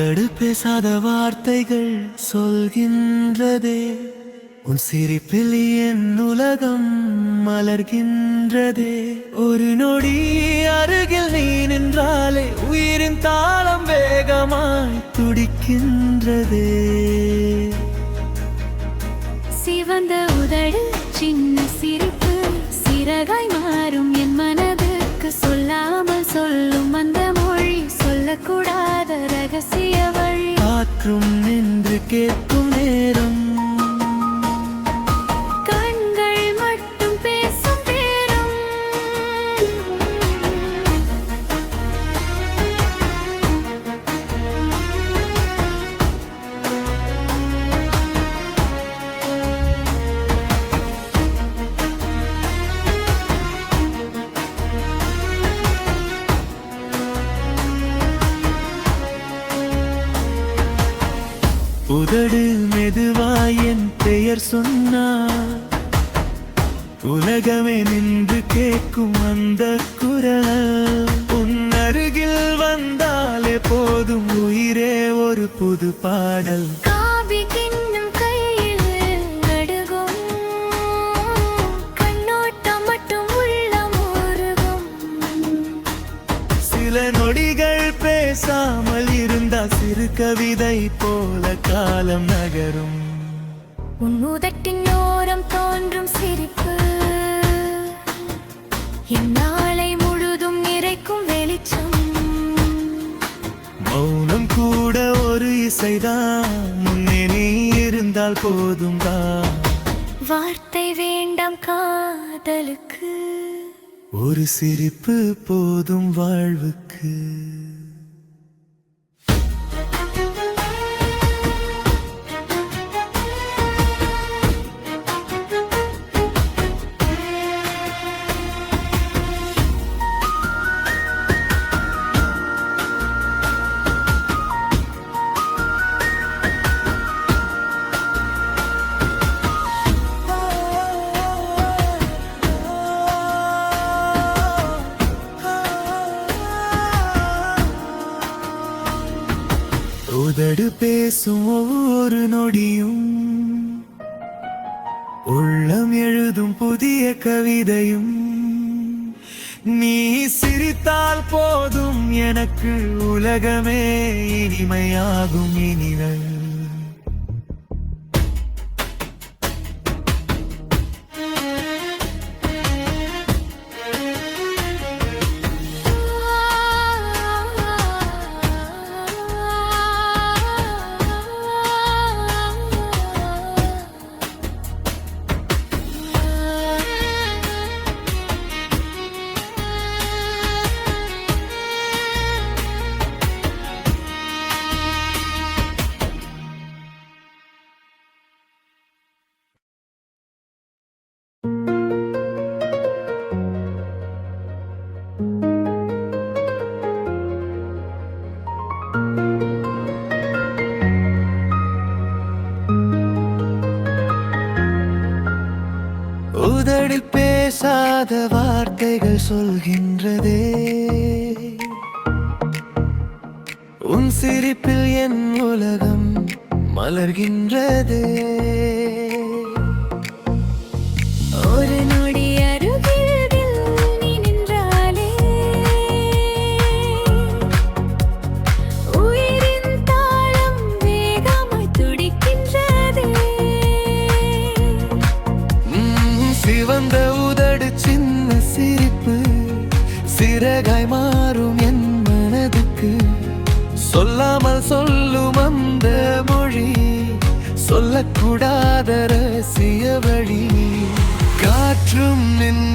உதடு பேசாத வார்த்தைகள் சொல்கின்றதே, உன் சிரிப்பில் என் உலகம் மலர்கின்றதே. ஒரு நொடி அருகில் நீ நின்றாலே உயிரின் தாளம் வேகமாய் துடிக்கின்றதே. சிவந்த உதடு சின்ன சிரிப்பு சிறகாய் மாறும் என் மனதுக்கு. சொல்லாமல் சொல்லும் அந்த மொழி சொல்லக்கூடாத ரகசிய வழி. காற்றும் நின்று கேட்கும் நேரம், கண்கள் மட்டும் பேசும் பேரும். உதடு மெதுவாய் என் பெயர் சொன்னார், உலகமே நின்று கேட்கும் அந்த குரல். உன் அருகில் வந்தாலே போதும் உயிரே ஒரு புது பாடல். காபி கிண்ணம் கையில் நடுகும், கண்ணோட்டம் மட்டும் உள்ளம் உருகும். சில நொடிகள் பேசாமல் இருந்தால் சிறு கவிதை போல காலம் நகரும். உன் உதட்டின் ஓரம் தோன்றும் சிரிப்பு என் நாளை முழுதும் நிறைக்கும் வெளிச்சம். மௌனம் கூட ஒரு இசைதான், முன்னே நீ இருந்தால் போதும் தான். வார்த்தை வேண்டாம் காதலுக்கு, ஒரு சிரிப்பு போதும் வாழ்வுக்கு. உதடு பேசும் ஒவ்வொரு நொடியும், உள்ளம் எழுதும் புதிய கவிதையும். நீ சிரித்தால் போதும் எனக்கு உலகமே இனிமையாகும் இனிகள். உதடில் பேசாத வார்த்தைகள் சொல்கின்றதே, உன் சிரிப்பில் என் உலகம் மலர்கின்றதே. ஒரு நொடி அருகில் நீ நின்றாலே உயிரின் தாளம் வேகமாய் துடிக்கின்றதே. சிவந்த உதடு சின்ன சிரிப்பு சிறகாய் மாறும் என் மனதுக்கு. சொல்லாமல் சொல்லும் அந்த மொழி சொல்லக்கூடாத ரகசிய வழி. காற்றும் நின்று